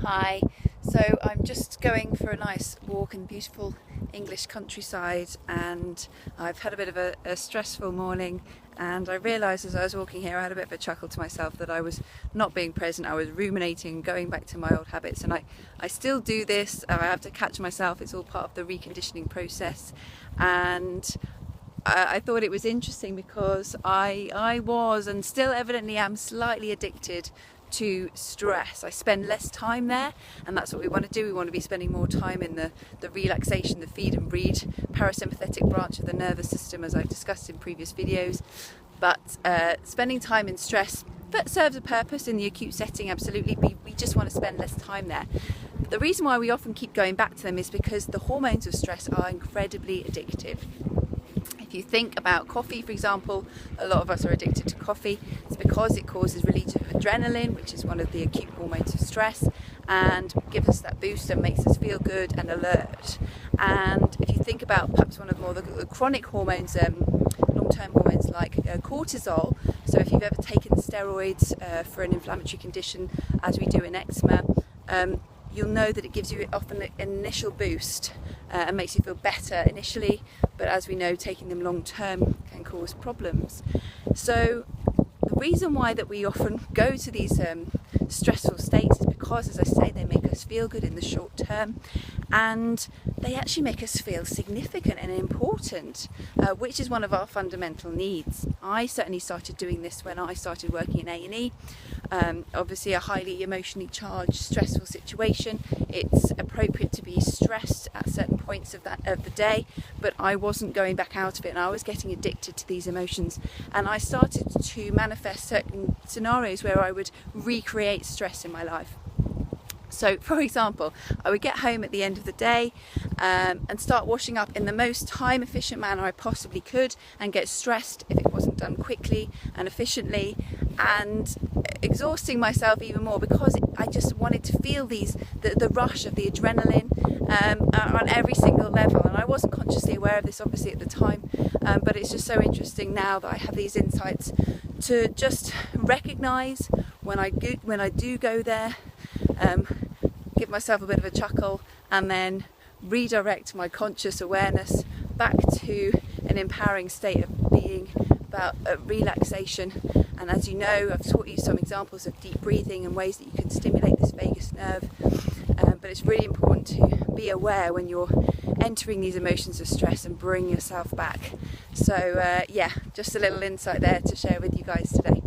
Hi, so I'm just going for a nice walk in the beautiful English countryside, and I've had a bit of a stressful morning, and I realised as I was walking here I had a bit of a chuckle to myself that I was not being present. I was ruminating, going back to my old habits, and I still do this. I have to catch myself. It's all part of the reconditioning process, and I thought it was interesting because I was and still evidently am slightly addicted to stress. I spend less time there, and that's what we want to do. We want to be spending more time in the relaxation, the feed and breathe parasympathetic branch of the nervous system, as I've discussed in previous videos. But spending time in stress that serves a purpose in the acute setting, absolutely. We just want to spend less time there. But the reason why we often keep going back to them is because the hormones of stress are incredibly addictive. If you think about coffee, for example, a lot of us are addicted to coffee. It's because it causes release of adrenaline, which is one of the acute hormones of stress, and gives us that boost and makes us feel good and alert. And if you think about perhaps one of the chronic hormones, long-term hormones like cortisol, so if you've ever taken steroids for an inflammatory condition, as we do in eczema, you'll know that it gives you often an initial boost and makes you feel better initially, but as we know, taking them long term can cause problems. So the reason why that we often go to these stressful states is because, as I say, they make us feel good in the short term, and they actually make us feel significant and important, which is one of our fundamental needs. I certainly started doing this when I started working in A&E. Obviously a highly emotionally charged, stressful situation. It's appropriate to be stressed at certain points of the day, but I wasn't going back out of it, and I was getting addicted to these emotions, and I started to manifest certain scenarios where I would recreate stress in my life. So, for example, I would get home at the end of the day and start washing up in the most time efficient manner I possibly could, and get stressed if it wasn't done quickly and efficiently, and exhausting myself even more because I just wanted to feel the rush of the adrenaline on every single level. And I wasn't consciously aware of this obviously at the time, but it's just so interesting now that I have these insights to just recognise when I do go there, give myself a bit of a chuckle, and then redirect my conscious awareness back to an empowering state of being, about relaxation. And as you know, I've taught you some examples of deep breathing and ways that you can stimulate this vagus nerve, but it's really important to be aware when you're entering these emotions of stress and bring yourself back. So yeah, just a little insight there to share with you guys today.